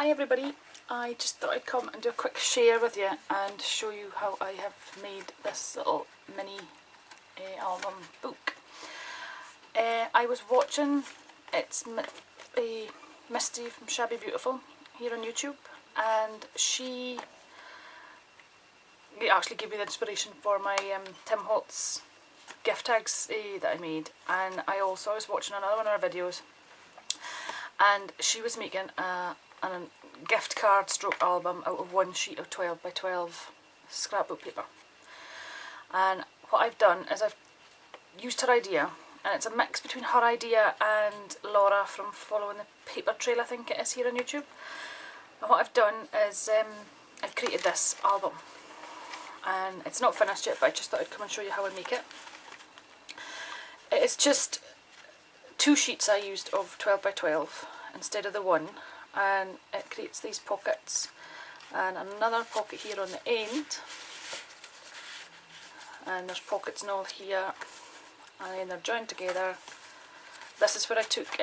Hi everybody, I just thought I'd come and do a quick share with you and show you how I have made this little mini album book. I was watching, it's Misty from ShabbyBeautiful here on YouTube, and she actually gave me the inspiration for my Tim Holtz gift tags that I made. And I was watching another one of her videos, and she was making a gift card stroke album out of one sheet of 12 by 12 scrapbook paper. And what I've done is I've used her idea, and it's a mix between her idea and Laura from FollowthePaperTrail, I think it is, here on YouTube. And what I've done is I've created this album, and it's not finished yet, but I just thought I'd come and show you how I make it. It's just 2 sheets I used of 12 by 12 instead of the one, and it creates these pockets and another pocket here on the end, and there's pockets and all here, and then they're joined together. This is where I took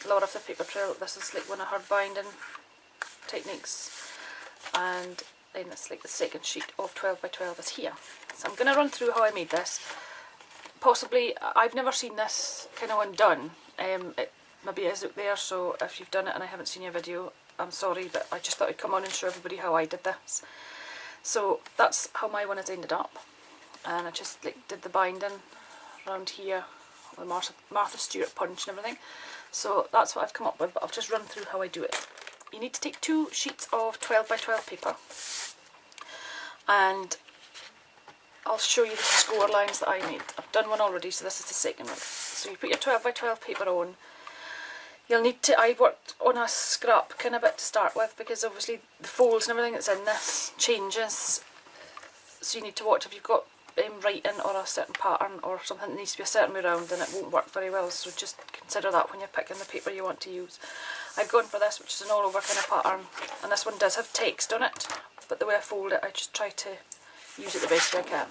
Laura of the Paper Trail. This is like one of her binding techniques, and then it's like the second sheet of 12 by 12 is here. So I'm going to run through how I made this. Possibly, I've never seen this kind of one done. It maybe is out there, so if you've done it and I haven't seen your video, I'm sorry, but I just thought I'd come on and show everybody how I did this. So that's how my one has ended up, and I just like did the binding around here, the Martha Stewart punch and everything. So that's what I've come up with, but I'll just run through how I do it. You need to take 2 sheets of 12 by 12 paper, and I'll show you the score lines that I made. I've done one already, so this is the second one. So you put your 12 by 12 paper on. You'll need to, I worked on a scrap kind of bit to start with, because obviously the folds and everything that's in this changes. So you need to watch if you've got writing or a certain pattern or something that needs to be a certain way around, then it won't work very well. So just consider that when you're picking the paper you want to use. I've gone for this, which is an all over kind of pattern, and this one does have text on it, but the way I fold it, I just try to use it the best way I can.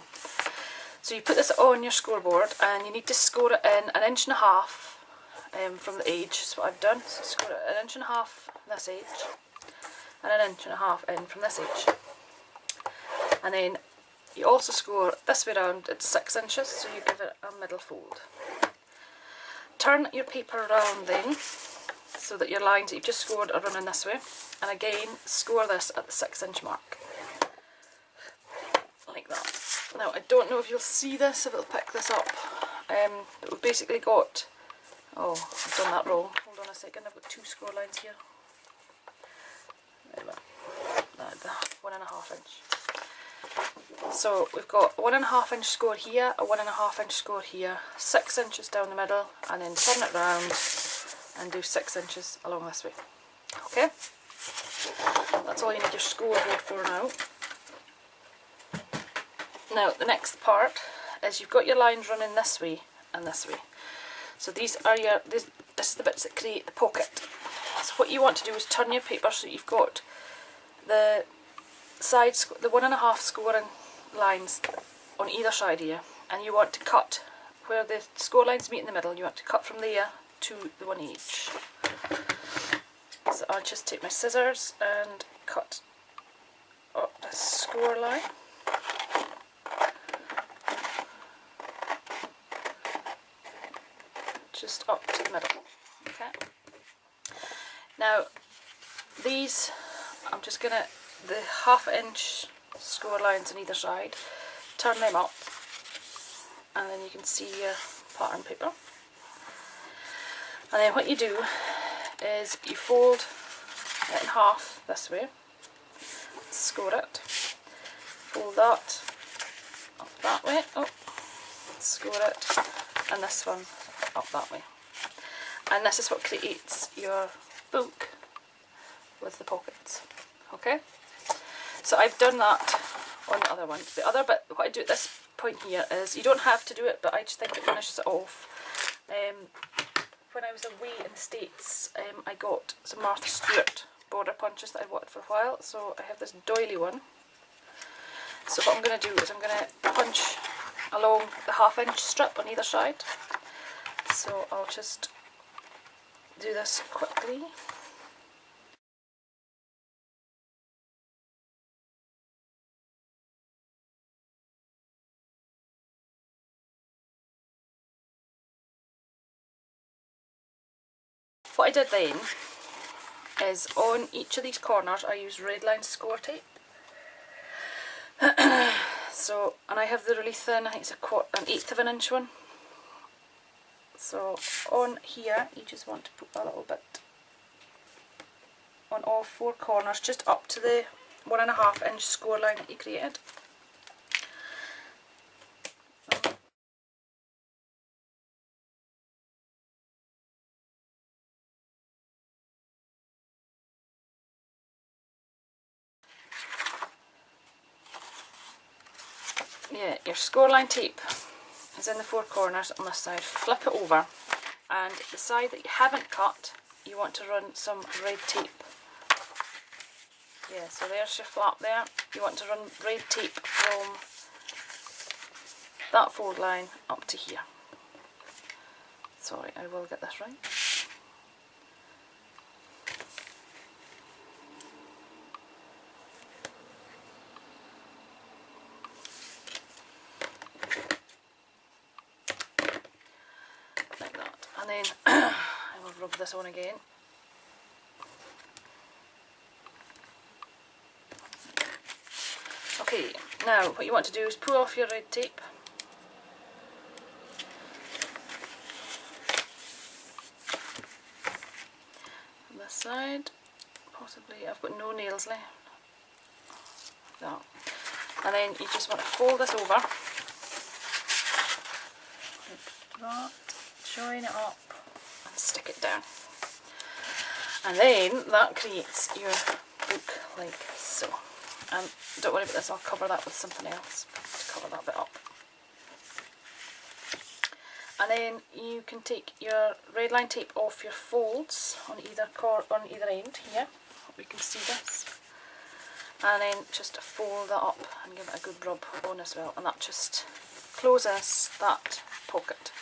So you put this on your scoreboard, and you need to score it in 1.5 inches from the edge. That's what I've done. So score it 1.5 inches this edge, and 1.5 inches in from this edge. And then you also score this way around at 6 inches, so you give it a middle fold. Turn your paper around then, so that your lines that you've just scored are running this way, and again score this at the 6 inch mark. Like that. Now I don't know if you'll see this, if it'll pick this up, but we've basically got, oh, I've done that wrong, hold on a second, I've got 2 score lines here. There we go, the 1.5 inch. So we've got a 1.5 inch score here, a 1.5 inch score here, 6 inches down the middle, and then turn it round and do 6 inches along this way. Okay? That's all you need your scoreboard for now. Now the next part is you've got your lines running this way and this way. So these are this is the bits that create the pocket. So what you want to do is turn your paper so you've got the side, the 1.5 scoring lines on either side here, and you want to cut where the score lines meet in the middle. You want to cut from there to the one each. So I'll just take my scissors and cut up the score line. Just up to the middle. Okay. Now these, I'm just gonna, the 1/2 inch score lines on either side, turn them up, and then you can see your pattern paper. And then what you do is you fold it in half this way, score it, fold that up that way, oh, score it, and this one up that way. And this is what creates your book with the pockets. Okay? So I've done that on the other one. The other bit, what I do at this point here is, you don't have to do it, but I just think it finishes it off. When I was away in the States, I got some Martha Stewart border punches that I wanted for a while, so I have this doily one. So what I'm going to do is I'm going to punch along the 1/2 inch strip on either side. So I'll just do this quickly. what I did then is on each of these corners I use red line score tape. So, and I have the really thin, I think it's an 1/8 of an inch one. So on here you just want to put a little bit on all 4 corners, just up to the 1.5 inch score line that you created. Yeah, your score line tape is in the 4 corners on this side. Flip it over, and the side that you haven't cut, you want to run some red tape. Yeah, so there's your flap there. You want to run red tape from that fold line up to here. Sorry, I will get this right. Like that. And then I will rub this on again. Okay, now what you want to do is pull off your red tape. On this side, possibly, I've got no nails left. Like that. And then you just want to fold this over. Like that. Join it up and stick it down. And then that creates your book like so. And don't worry about this, I'll cover that with something else to cover that bit up. And then you can take your red line tape off your folds on either end here. Hope you can see this. And then just fold that up and give it a good rub on as well. And that just closes that pocket.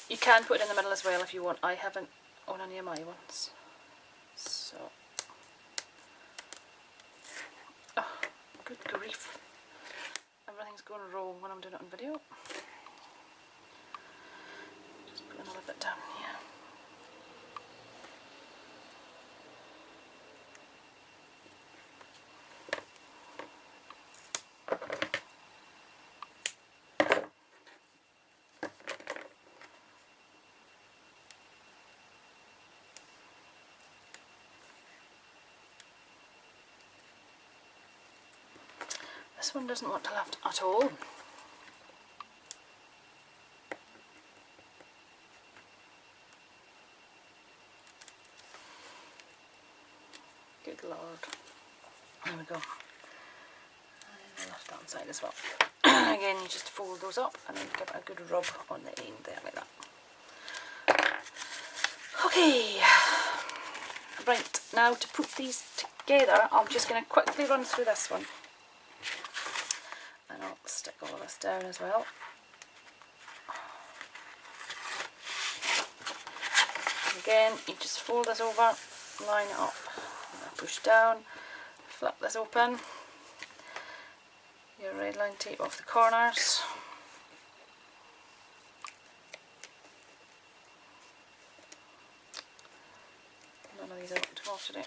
You can put it in the middle as well if you want. I haven't on any of my ones. So. Oh, good grief. Everything's going wrong when I'm doing it on video. Just put another bit down here. This one doesn't want to lift at all. Good Lord. There we go. And the left hand side as well. Again, you just fold those up and then give it a good rub on the end there like that. Okay. Right, now to put these together, I'm just going to quickly run through this one. And I'll stick all of this down as well. And again, you just fold this over, line it up, push down, flip this open, your red line tape off the corners. None of these are up to wash today.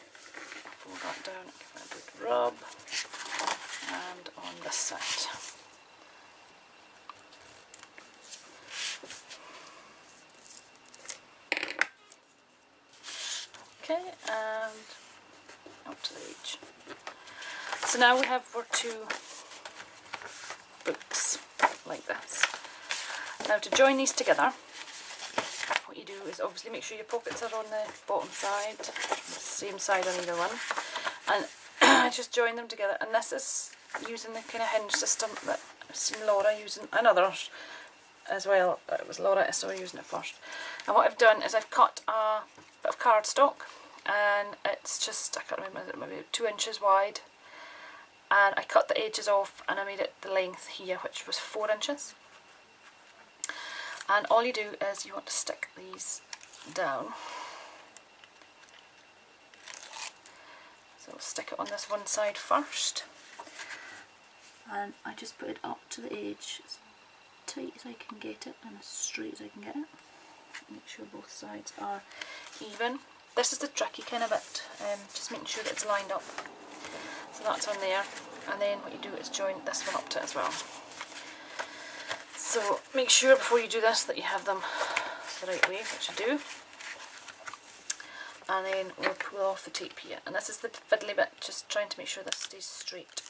Fold that down, give it a good rub. And on this side. Okay, and up to the edge. So now we have our 2 books like this. Now to join these together, what you do is obviously make sure your pockets are on the bottom side, same side on either one, and just join them together. And this is using the kind of hinge system that I've seen Laura using, and others as well. It was Laura I saw using it first. And what I've done is I've cut a bit of cardstock, and it's just, I can't remember, maybe 2 inches wide, and I cut the edges off and I made it the length here, which was 4 inches. And all you do is you want to stick these down. So I'll stick it on this one side first, and I just put it up to the edge as tight as I can get it and as straight as I can get it. Make sure both sides are even. This is the tricky kind of bit, just making sure that it's lined up. So that's on there, and then what you do is join this one up to it as well. So make sure before you do this that you have them the right way, which you do. And then we'll pull off the tape here. And this is the fiddly bit, just trying to make sure this stays straight.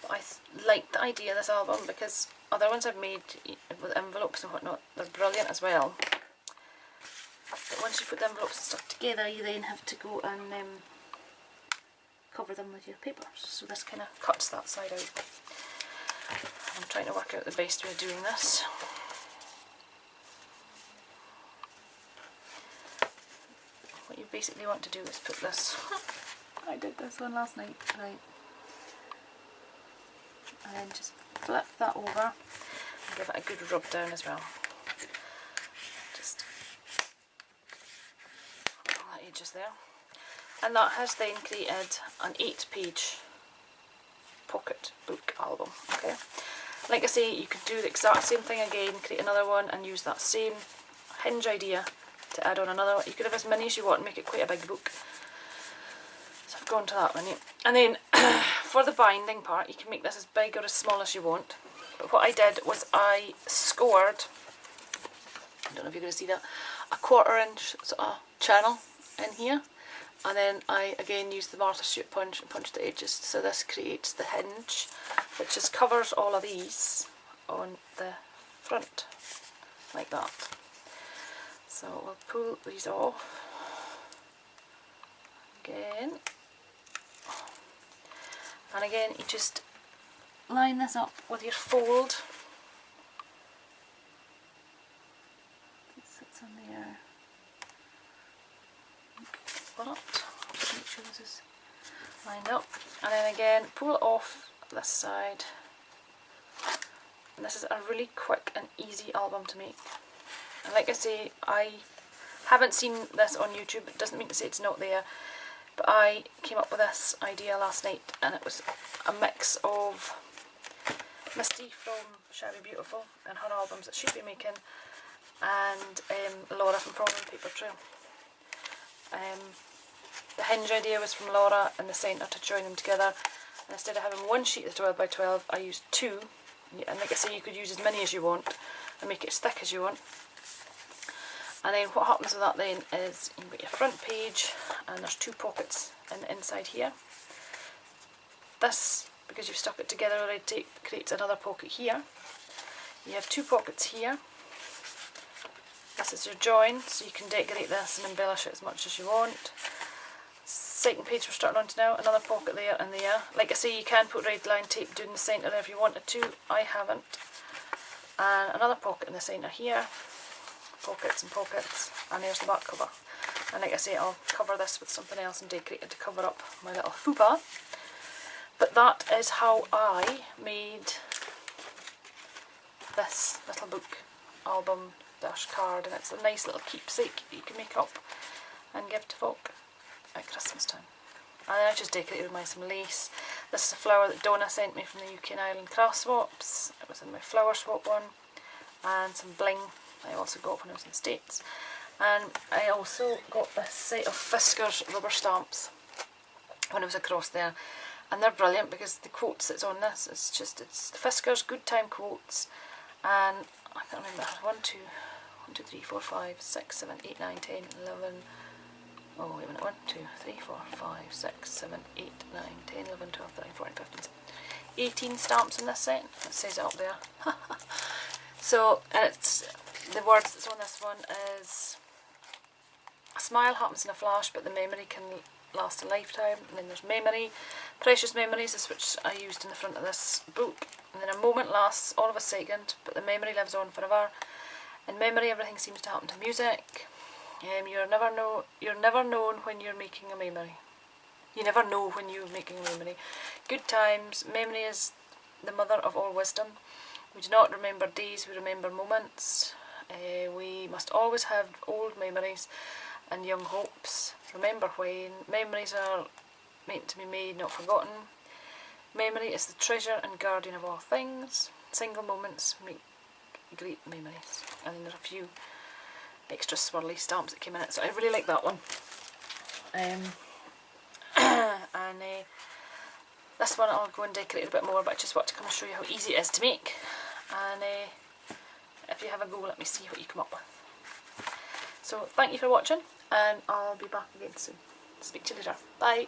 But I like the idea of this album because other ones I've made with envelopes and whatnot, they're brilliant as well. But once you put the envelopes and stuff together, you then have to go and cover them with your paper. So this kind of cuts that side out. I'm trying to work out the best way of doing this. What you basically want to do is put this, I did this one last night, right, and then just flip that over and give it a good rub down as well. Just on the edges there. And that has then created an 8-page pocket book album, okay? Like I say, you could do the exact same thing again, create another one and use that same hinge idea to add on another one. You could have as many as you want and make it quite a big book. So I've gone to that one. And then for the binding part, you can make this as big or as small as you want. But what I did was I scored, I don't know if you're going to see that, a 1/4 inch sort of channel in here. And then I again used the Martha Stewart punch and punched the edges. So this creates the hinge, which just covers all of these on the front, like that. So we'll pull these off again, and again you just line this up with your fold. It sits on there. Like that. Just make sure this is lined up, and then again pull it off this side. And this is a really quick and easy album to make. And like I say, I haven't seen this on YouTube. It doesn't mean to say it's not there, but I came up with this idea last night, and it was a mix of Misty from ShabbyBeautiful and her albums that she'd be making, and Laura from FollowthePaperTrail. The hinge idea was from Laura in the centre to join them together, and instead of having one sheet of 12 by 12, I used 2, and like I say, you could use as many as you want and make it as thick as you want. And then what happens with that then is you've got your front page, and there's 2 pockets in the inside here. This, because you've stuck it together with red tape, creates another pocket here. You have 2 pockets here. This is your join, so you can decorate this and embellish it as much as you want. Second page we're starting on to now, another pocket there and there. Like I say, you can put red line tape down the centre if you wanted to. I haven't. And another pocket in the centre here. Pockets and pockets, and there's the back cover. And like I say, I'll cover this with something else and decorate it to cover up my little fupa. But that is how I made this little book album / card, and it's a nice little keepsake that you can make up and give to folk at Christmas time. And then I just decorated with some lace. This is a flower that Donna sent me from the UK and Ireland craft swaps. It was in my flower swap one, and some bling I also got when I was in the States. And I also got this set of Fisker's rubber stamps when I was across there, and they're brilliant because the quotes that's on this, it's the Fisker's Good Time quotes, and I can't remember, 1, 2, 3, 4, 5, 6, 7, 8, 9, 10, 11, oh wait a minute, 1, 2, 3, 4, 5, 6, 7, 8, 9, 10, 11, 12, 13, 14, 15, 18 stamps in this set. It says it up there. So, and it's, the words that's on this one is, a smile happens in a flash, but the memory can last a lifetime. And then there's memory, precious memories, is which I used in the front of this book. And then a moment lasts all of a second, but the memory lives on forever. In memory, everything seems to happen to music. You're never known when you're making a memory. You never know when you're making a memory. Good times. Memory is the mother of all wisdom. We do not remember days, we remember moments. We must always have old memories and young hopes. Remember when. Memories are meant to be made, not forgotten. Memory is the treasure and guardian of all things. Single moments make great memories. And then there's a few extra swirly stamps that came in it, so I really like that one. And this one I'll go and decorate a bit more, but I just want to come and show you how easy it is to make. And if you have a go, let me see what you come up with. So thank you for watching, and I'll be back again soon. Speak to you later. Bye.